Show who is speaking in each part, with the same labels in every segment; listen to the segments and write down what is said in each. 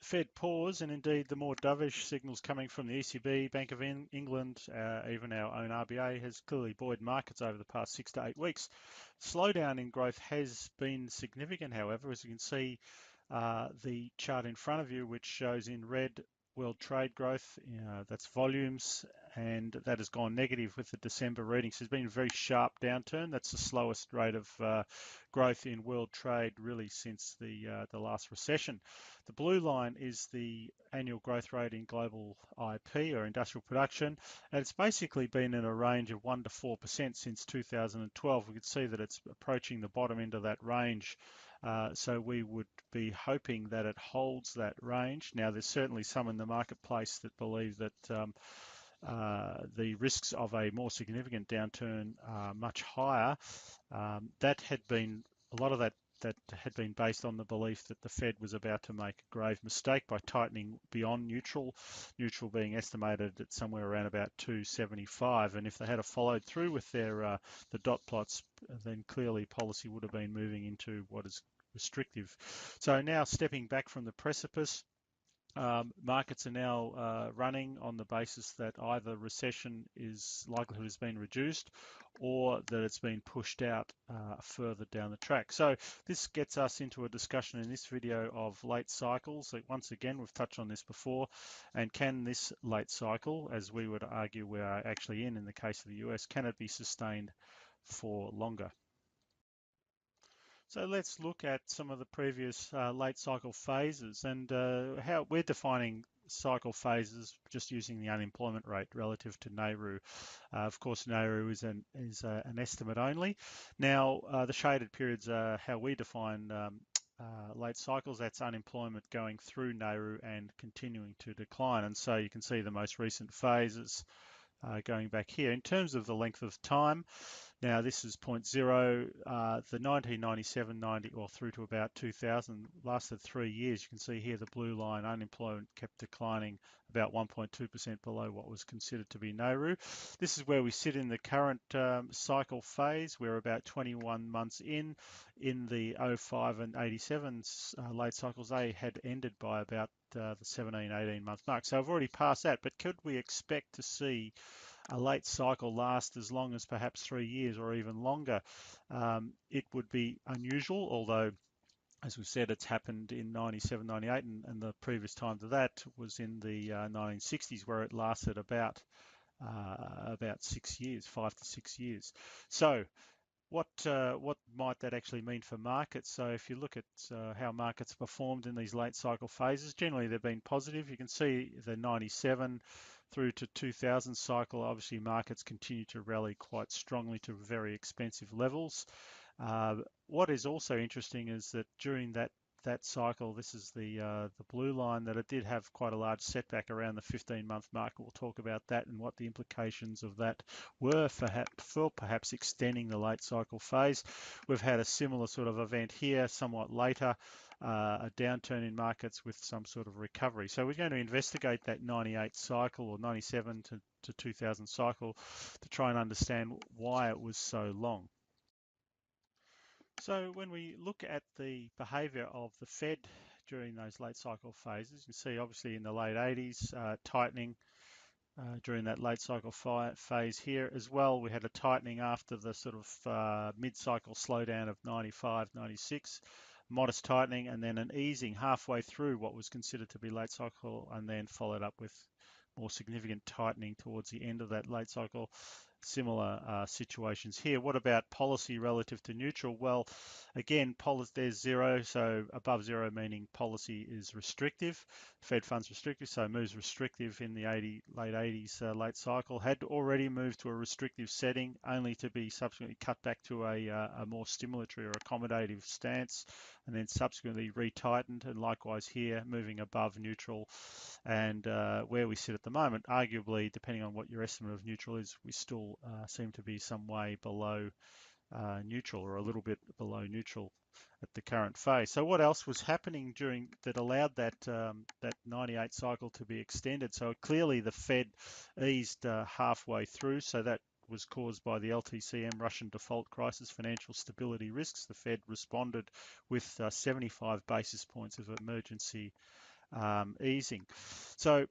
Speaker 1: Fed pause, and indeed the more dovish signals coming from the ECB, Bank of England, even our own RBA, has clearly buoyed markets over the past 6 to 8 weeks. Slowdown in growth has been significant, however, as you can see the chart in front of you, which shows in red world trade growth, that's volumes, and that has gone negative with the December readings. There's been a very sharp downturn. That's the slowest rate of growth in world trade really since the last recession. The blue line is the annual growth rate in global IP or industrial production, and it's basically been in a range of 1 to 4% since 2012. We can see that it's approaching the bottom end of that range. So we would be hoping that it holds that range. Now, there's certainly some in the marketplace that believe that the risks of a more significant downturn are much higher. That had been a lot of that had been based on the belief that the Fed was about to make a grave mistake by tightening beyond neutral being estimated at somewhere around about 275. And if they had followed through with their the dot plots, then clearly policy would have been moving into what is restrictive. So now stepping back from the precipice, markets are now running on the basis that either recession likelihood has been reduced or that it's been pushed out further down the track. So this gets us into a discussion in this video of late cycles. So once again, we've touched on this before, and can this late cycle, as we would argue we are actually in the case of the US, can it be sustained for longer? So let's look at some of the previous late cycle phases and how we're defining cycle phases just using the unemployment rate relative to NAIRU. Of course, NAIRU is an estimate only. Now, the shaded periods are how we define late cycles. That's unemployment going through NAIRU and continuing to decline. And so you can see the most recent phases going back here. In terms of the length of time, now this is point zero. The 1997-90 or through to about 2000 lasted 3 years. You can see here the blue line, unemployment kept declining about 1.2% below what was considered to be NAIRU. This is where we sit in the current cycle phase. We're about 21 months in the 05 and 87 late cycles. They had ended by about the 17, 18 month mark. So I've already passed that, but could we expect to see a late cycle last as long as perhaps 3 years or even longer? It would be unusual, although as we said, it's happened in 97, 98, and the previous time to that was in the 1960s, where it lasted about 6 years, 5 to 6 years. So what might that actually mean for markets? So if you look at how markets performed in these late cycle phases, generally they've been positive. You can see the 97 through to 2000 cycle, obviously markets continue to rally quite strongly to very expensive levels. What is also interesting is that during that cycle, this is the blue line, that it did have quite a large setback around the 15-month mark. We'll talk about that and what the implications of that were for perhaps extending the late cycle phase. We've had a similar sort of event here, somewhat later, a downturn in markets with some sort of recovery. So we're going to investigate that 98 cycle or 97 to 2000 cycle to try and understand why it was so long. So when we look at the behaviour of the Fed during those late cycle phases, you see obviously in the late 80s tightening during that late cycle phase here as well. We had a tightening after the sort of mid-cycle slowdown of 95, 96, modest tightening, and then an easing halfway through what was considered to be late cycle, and then followed up with more significant tightening towards the end of that late cycle. Similar situations here. What about policy relative to neutral? Well, again, there's zero, so above zero meaning policy is restrictive. Fed funds restrictive, so moves restrictive in the late 80s late cycle. Had already moved to a restrictive setting, only to be subsequently cut back to a more stimulatory or accommodative stance, and then subsequently retightened. And likewise here, moving above neutral. And where we sit at the moment, arguably, depending on what your estimate of neutral is, we still seem to be some way below neutral, or a little bit below neutral at the current phase. So what else was happening during that allowed that 98 cycle to be extended? So clearly the Fed eased halfway through, so that was caused by the LTCM Russian default crisis, financial stability risks. The Fed responded with 75 basis points of emergency easing. So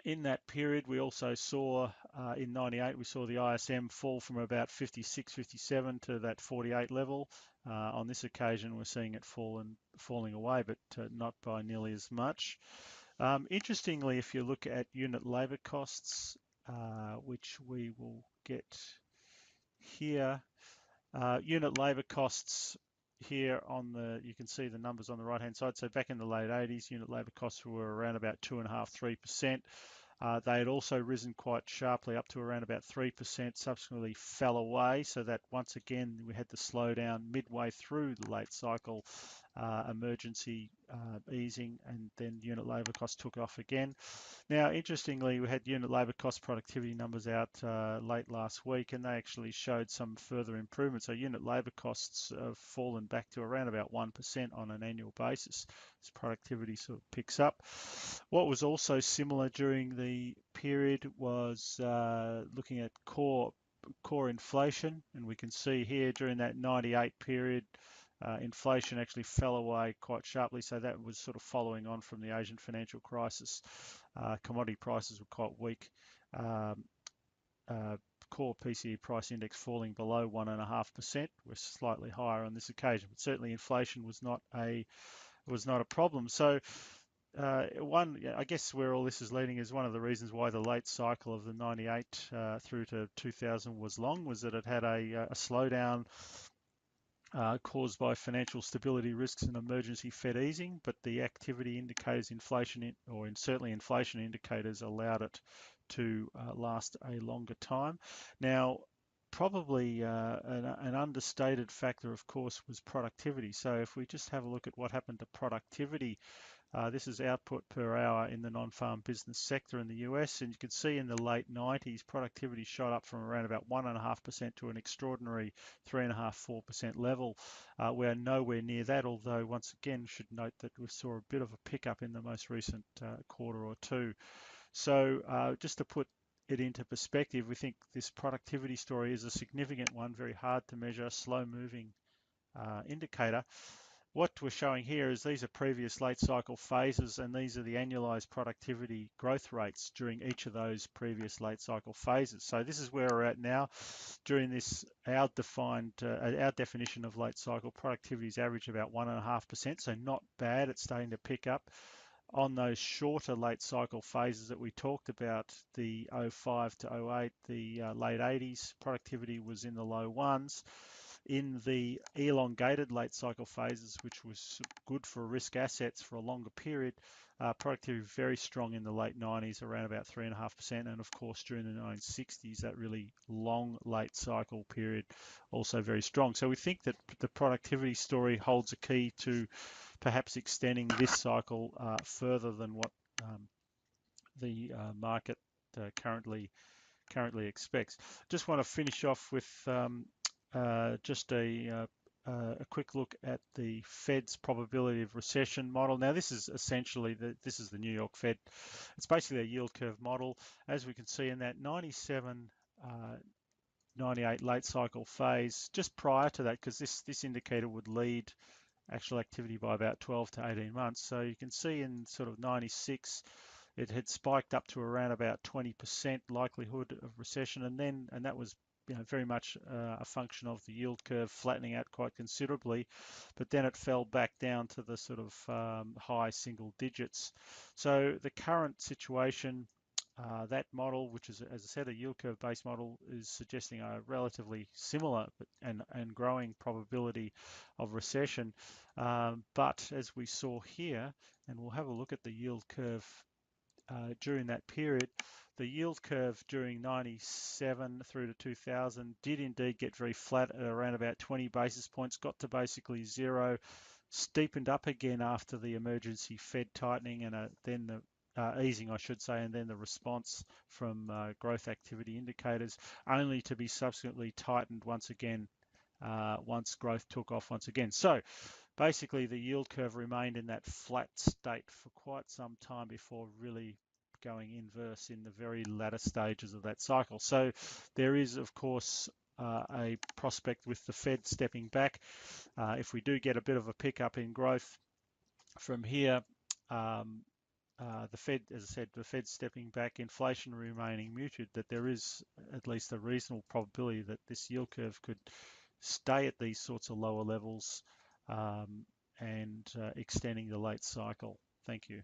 Speaker 1: in that period, we also saw in 98, we saw the ISM fall from about 56, 57 to that 48 level. On this occasion, we're seeing it falling away, but not by nearly as much. Interestingly, if you look at unit labour costs, which we will get here, unit labour costs here you can see the numbers on the right hand side. So back in the late 80s, unit labour costs were around about 2.5%, 3%. They had also risen quite sharply up to around about 3%, subsequently fell away, so that once again we had the slowdown midway through the late cycle emergency easing, and then unit labour costs took off again. Now, interestingly, we had unit labour cost productivity numbers out late last week, and they actually showed some further improvement. So unit labour costs have fallen back to around about 1% on an annual basis as productivity sort of picks up. What was also similar during the period was looking at core inflation, and we can see here during that 98 period, inflation actually fell away quite sharply, so that was sort of following on from the Asian financial crisis. Commodity prices were quite weak. Core PCE price index falling below 1.5%. We're slightly higher on this occasion, but certainly inflation was not a problem. So I guess where all this is leading is one of the reasons why the late cycle of the 98 through to 2000 was long, was that it had a slowdown caused by financial stability risks and emergency Fed easing, but the activity indicators, certainly inflation indicators, allowed it to last a longer time. Now, probably an understated factor, of course, was productivity. So if we just have a look at what happened to productivity, this is output per hour in the non-farm business sector in the US, and you can see in the late 90s, productivity shot up from around about 1.5% to an extraordinary 3.5–4% level. We're nowhere near that, although once again should note that we saw a bit of a pickup in the most recent quarter or two. So just to put it into perspective, we think this productivity story is a significant one, very hard to measure, slow-moving indicator. What we're showing here is these are previous late cycle phases, and these are the annualized productivity growth rates during each of those previous late cycle phases. So this is where we're at now. During this, our definition of late cycle productivity is average about 1.5%, so not bad. It's starting to pick up. On those shorter late cycle phases that we talked about, the 05 to 08, the late 80s, productivity was in the low ones. In the elongated late cycle phases, which was good for risk assets for a longer period, productivity very strong in the late 90s, around about 3.5%, and of course during the 1960s, that really long late cycle period, also very strong. So we think that the productivity story holds a key to perhaps extending this cycle further than what the market currently expects. Just want to finish off with just a quick look at the Fed's probability of recession model. Now, this is essentially this is the New York Fed. It's basically a yield curve model. As we can see in that 97, 98 late cycle phase, just prior to that, because this indicator would lead actual activity by about 12 to 18 months. So you can see in sort of 96, it had spiked up to around about 20% likelihood of recession, and that was very much a function of the yield curve flattening out quite considerably, but then it fell back down to the sort of high single digits. So the current situation, that model, which is, as I said, a yield curve based model, is suggesting a relatively similar and growing probability of recession. But as we saw here, and we'll have a look at the yield curve during that period, the yield curve during 97 through to 2000 did indeed get very flat at around about 20 basis points, got to basically zero, steepened up again after the emergency Fed tightening and then the easing, I should say, and then the response from growth activity indicators, only to be subsequently tightened once again once growth took off once again. So basically the yield curve remained in that flat state for quite some time before really going inverse in the very latter stages of that cycle. So there is, of course, a prospect with the Fed stepping back. If we do get a bit of a pickup in growth from here, the Fed, as I said, the Fed stepping back, inflation remaining muted, that there is at least a reasonable probability that this yield curve could stay at these sorts of lower levels, and extending the late cycle. Thank you.